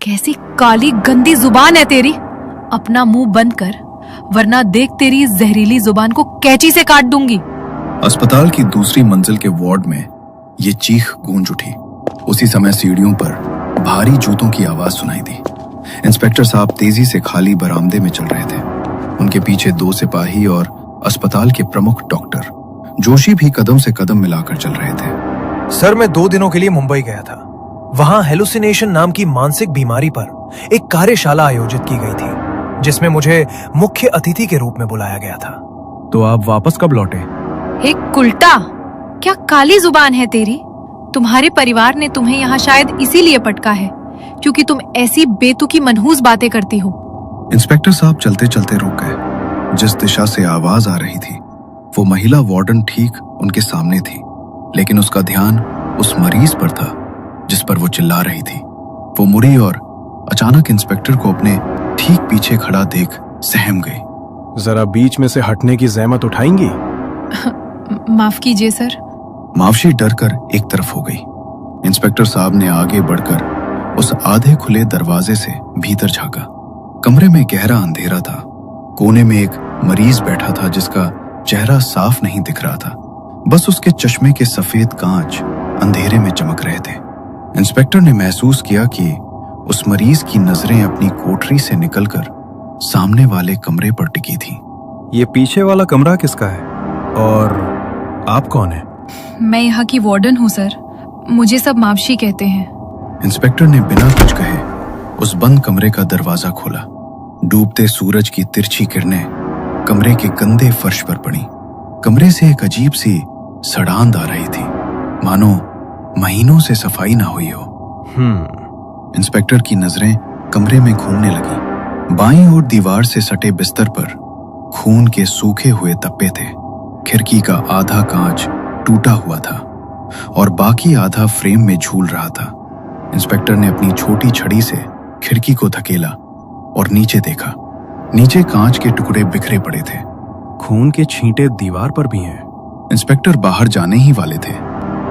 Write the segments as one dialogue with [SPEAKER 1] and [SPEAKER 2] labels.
[SPEAKER 1] कैसी काली गंदी जुबान है तेरी। अपना मुंह बंद कर, वरना देख तेरी इस जहरीली जुबान को कैंची से काट दूंगी।
[SPEAKER 2] अस्पताल की दूसरी मंजिल के वार्ड में ये चीख गूंज उठी। उसी समय सीढ़ियों पर भारी जूतों की आवाज सुनाई दी। इंस्पेक्टर साहब तेजी से खाली बरामदे में चल रहे थे। उनके पीछे 2 सिपाही और अस्पताल के प्रमुख डॉक्टर जोशी भी कदम से कदम मिलाकर चल रहे थे।
[SPEAKER 3] सर, मैं 2 दिनों के लिए मुंबई गया था। वहां हेलुसिनेशन नाम की मानसिक बीमारी पर एक कार्यशाला आयोजित की गई थी, जिसमें मुझे मुख्य अतिथि के रूप में बुलाया गया था।
[SPEAKER 4] तो आप वापस कब लौटे?
[SPEAKER 1] एक कुलटा, क्या काली जुबान है तेरी। तुम्हारे परिवार ने तुम्हें यहाँ शायद इसीलिए पटका है क्योंकि तुम ऐसी बेतुकी मनहूस बातें करती हो।
[SPEAKER 2] इंस्पेक्टर साहब चलते चलते रुक गए। जिस दिशा से आवाज आ रही थी वो महिला वार्डन ठीक उनके सामने थी, लेकिन उसका ध्यान उस मरीज पर था जिस पर वो चिल्ला रही थी। वो मुड़ी और अचानक इंस्पेक्टर को अपने ठीक पीछे खड़ा देख सहम गई।
[SPEAKER 4] जरा बीच में से हटने की जहमत उठाएंगी?
[SPEAKER 1] माफ कीजिए सर।
[SPEAKER 2] मावशी डर कर एक तरफ हो गई। इंस्पेक्टर साहब ने आगे बढ़कर उस आधे खुले दरवाजे से भीतर झांका। कमरे में गहरा अंधेरा था। कोने में एक मरीज बैठा था जिसका चेहरा साफ नहीं दिख रहा था, बस उसके चश्मे के सफेद कांच अंधेरे में चमक रहे थे। इंस्पेक्टर ने महसूस किया कि उस मरीज की नजरें अपनी कोठरी से निकलकर सामने वाले कमरे पर टिकी थी।
[SPEAKER 4] ये पीछे वाला कमरा किसका है और आप कौन है?
[SPEAKER 1] मैं यहाँ की वार्डन हूँ सर, मुझे सब मावशी कहते हैं।
[SPEAKER 2] इंस्पेक्टर ने बिना कुछ कहे उस बंद कमरे का दरवाजा खोला। डूबते सूरज की तिरछी किरणें कमरे के गंदे फर्श पर पड़ी। कमरे से एक अजीब सी सड़ांध आ रही थी, मानो महीनों से सफाई ना हुई हो। इंस्पेक्टर की नजरें कमरे में घूमने लगी। बाईं ओर दीवार से सटे बिस्तर पर खून के सूखे हुए तप्पे थे। खिड़की का आधा कांच टूटा हुआ था और बाकी आधा फ्रेम में झूल रहा था। इंस्पेक्टर ने अपनी छोटी छड़ी से खिड़की को धकेला और नीचे देखा। नीचे कांच के टुकड़े बिखरे पड़े थे।
[SPEAKER 4] खून के छींटे दीवार पर भी हैं।
[SPEAKER 2] इंस्पेक्टर बाहर जाने ही वाले थे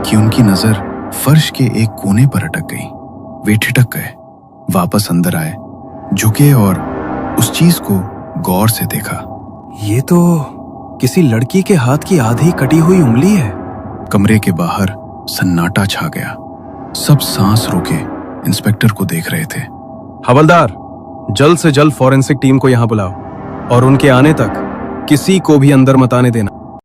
[SPEAKER 2] कि उनकी नजर फर्श के एक कोने पर अटक गई। वे ठिठक गए, वापस अंदर आए, झुके और उस चीज को गौर से देखा।
[SPEAKER 4] ये तो किसी लड़की के हाथ की आधी कटी हुई उंगली है।
[SPEAKER 2] कमरे के बाहर सन्नाटा छा गया। सब सांस रोके इंस्पेक्टर को देख रहे थे।
[SPEAKER 4] हवलदार, जल्द से जल्द फॉरेंसिक टीम को यहाँ बुलाओ और उनके आने तक किसी को भी अंदर मत आने देना।